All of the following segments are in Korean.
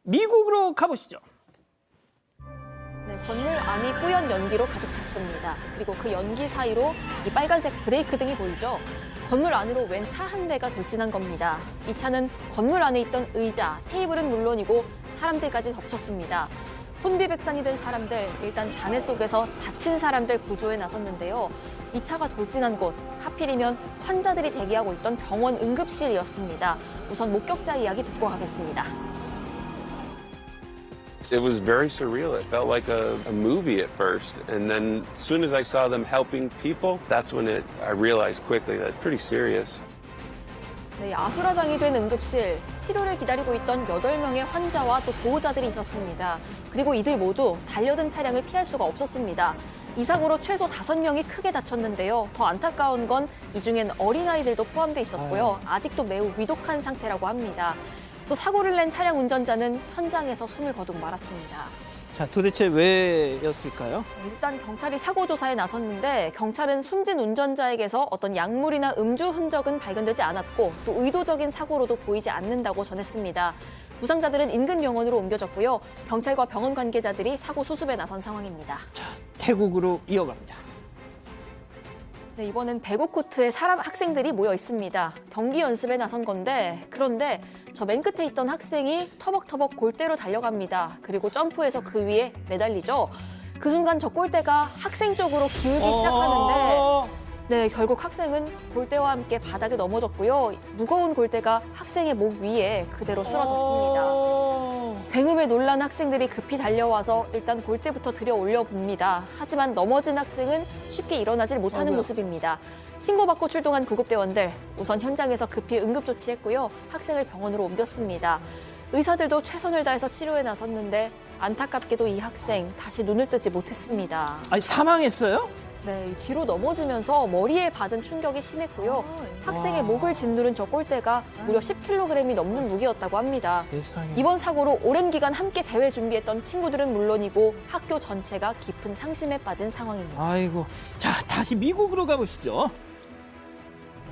미국으로 가보시죠. 네, 건물 안이 뿌연 연기로 가득 찼습니다. 그리고 그 연기 사이로 이 빨간색 브레이크 등이 보이죠. 건물 안으로 웬 차 한 대가 돌진한 겁니다. 이 차는 건물 안에 있던 의자, 테이블은 물론이고 사람들까지 덮쳤습니다. 혼비백산이 된 사람들, 일단 잔해 속에서 다친 사람들 구조에 나섰는데요. 이 차가 돌진한 곳, 하필이면 환자들이 대기하고 있던 병원 응급실이었습니다. 우선 목격자 이야기 듣고 가겠습니다. It was very surreal. It felt like a movie at first. And then as soon as I saw them helping people, that's when I realized quickly that it's pretty serious. 네, 아수라장이 된 응급실, 치료를 기다리고 있던 8명의 환자와 또 보호자들이 있었습니다. 그리고 이들 모두 달려든 차량을 피할 수가 없었습니다. 이 사고로 최소 5명이 크게 다쳤는데요. 더 안타까운 건 이 중엔 어린아이들도 포함돼 있었고요. 아직도 매우 위독한 상태라고 합니다. 또 사고를 낸 차량 운전자는 현장에서 숨을 거두고 말았습니다. 자, 도대체 왜였을까요? 일단 경찰이 사고 조사에 나섰는데 경찰은 숨진 운전자에게서 어떤 약물이나 음주 흔적은 발견되지 않았고 또 의도적인 사고로도 보이지 않는다고 전했습니다. 부상자들은 인근 병원으로 옮겨졌고요. 경찰과 병원 관계자들이 사고 수습에 나선 상황입니다. 자, 태국으로 이어갑니다. 네, 이번엔 배구 코트에 학생들이 모여 있습니다. 경기 연습에 나선 건데 그런데 저 맨 끝에 있던 학생이 터벅터벅 골대로 달려갑니다. 그리고 점프해서 그 위에 매달리죠. 그 순간 저 골대가 학생 쪽으로 기울기 시작하는데 네, 결국 학생은 골대와 함께 바닥에 넘어졌고요. 무거운 골대가 학생의 목 위에 그대로 쓰러졌습니다. 굉음에 놀란 학생들이 급히 달려와서 일단 골대부터 들여 올려봅니다. 하지만 넘어진 학생은 쉽게 일어나질 못하는 모습입니다. 신고받고 출동한 구급대원들 우선 현장에서 급히 응급조치했고요. 학생을 병원으로 옮겼습니다. 의사들도 최선을 다해서 치료에 나섰는데 안타깝게도 이 학생 다시 눈을 뜨지 못했습니다. 아니, 사망했어요? 네, 뒤로 넘어지면서 머리에 받은 충격이 심했고요. 학생의 목을 짓누른 저 골대가 무려 10kg이 넘는 무게였다고 합니다. 세상에. 이번 사고로 오랜 기간 함께 대회 준비했던 친구들은 물론이고 학교 전체가 깊은 상심에 빠진 상황입니다. 아이고. 자, 다시 미국으로 가보시죠.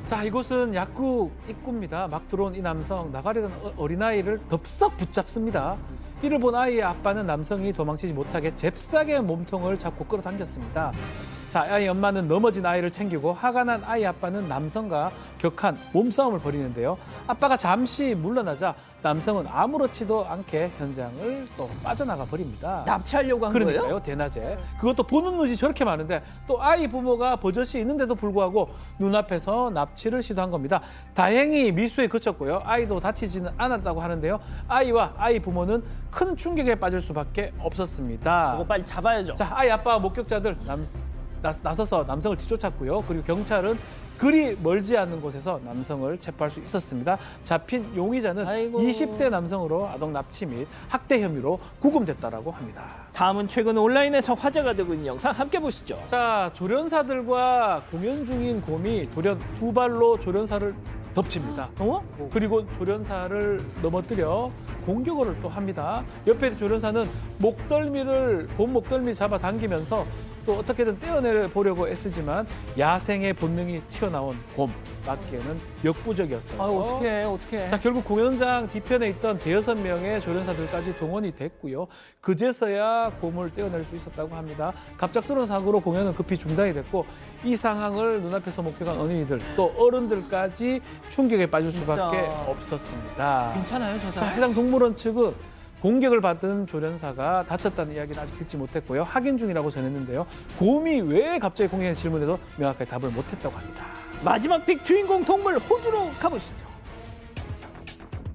자, 이곳은 약국 입구입니다. 막 들어온 이 남성, 나가려던 어린아이를 덥석 붙잡습니다. 이를 본 아이의 아빠는 남성이 도망치지 못하게 잽싸게 몸통을 잡고 끌어당겼습니다. 자, 아이 엄마는 넘어진 아이를 챙기고 화가 난 아이 아빠는 남성과 격한 몸싸움을 벌이는데요. 아빠가 잠시 물러나자 남성은 아무렇지도 않게 현장을 또 빠져나가 버립니다. 납치하려고 한 그러니까요, 거예요? 대낮에. 그것도 보는 눈이 저렇게 많은데 또 아이 부모가 버젓이 있는데도 불구하고 눈앞에서 납치를 시도한 겁니다. 다행히 미수에 그쳤고요. 아이도 다치지는 않았다고 하는데요. 아이와 아이 부모는 큰 충격에 빠질 수밖에 없었습니다. 이거 빨리 잡아야죠. 자, 아이 아빠 목격자들 나서서 남성을 뒤쫓았고요. 그리고 경찰은 그리 멀지 않는 곳에서 남성을 체포할 수 있었습니다. 잡힌 용의자는 아이고. 20대 남성으로 아동 납치 및 학대 혐의로 구금됐다라고 합니다. 다음은 최근 온라인에서 화제가 되고 있는 영상 함께 보시죠. 자, 조련사들과 공연 중인 곰이 돌연 두 발로 조련사를 덮칩니다. 그리고 조련사를 넘어뜨려 공격을 또 합니다. 옆에 조련사는 곰 목덜미 잡아 당기면서 또 어떻게든 떼어내 보려고 애쓰지만 야생의 본능이 튀어나온 곰 맞기에는 역부족이었어요. 아, 어떡해. 자, 결국 공연장 뒤편에 있던 대여섯 명의 조련사들까지 동원이 됐고요. 그제서야 곰을 떼어낼 수 있었다고 합니다. 갑작스러운 사고로 공연은 급히 중단이 됐고 이 상황을 눈앞에서 목격한 어린이들 또 어른들까지 충격에 빠질 수밖에 진짜. 없었습니다. 괜찮아요, 저 자, 사람? 해당 동물원 측은 공격을 받은 조련사가 다쳤다는 이야기는 아직 듣지 못했고요. 확인 중이라고 전했는데요. 곰이 왜 갑자기 공격에 질문해도 명확하게 답을 못했다고 합니다. 마지막 픽 주인공 동물 호주로 가보시죠.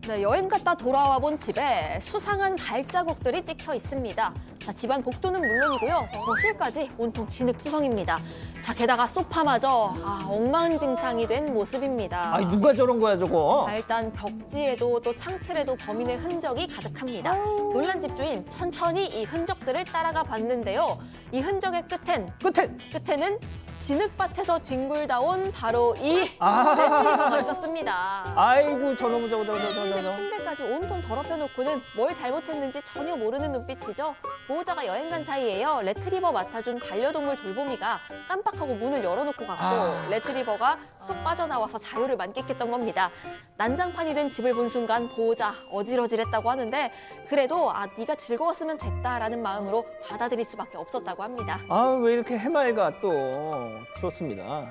네, 여행 갔다 돌아와 본 집에 수상한 발자국들이 찍혀 있습니다. 자, 집안 복도는 물론이고요. 거실까지 온통 진흙투성입니다. 자, 게다가 소파마저 엉망진창이 된 모습입니다. 아니, 누가 저런 거야, 저거? 자, 일단 벽지에도 또 창틀에도 범인의 흔적이 가득합니다. 놀란 집주인 천천히 이 흔적들을 따라가 봤는데요. 이 흔적의 끝에는 진흙밭에서 뒹굴다 온 바로 이 레트리버가 있었습니다. 아이고, 저놈. 침대까지 온통 더럽혀 놓고는 뭘 잘못했는지 전혀 모르는 눈빛이죠. 보호자가 여행 간 사이에요. 레트리버 맡아준 반려동물 돌보미가 깜빡하고 문을 열어놓고 갔고 레트리버가 쏙쏙 빠져나와서 자유를 만끽했던 겁니다. 난장판이 된 집을 본 순간 보호자 어질어질했다고 하는데 그래도 네가 즐거웠으면 됐다라는 마음으로 받아들일 수밖에 없었다고 합니다. 아, 왜 이렇게 해맑아 또. 좋습니다.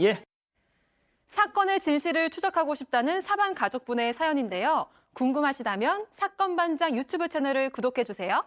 예. 사건의 진실을 추적하고 싶다는 사반 가족분의 사연인데요. 궁금하시다면 사건반장 유튜브 채널을 구독해주세요.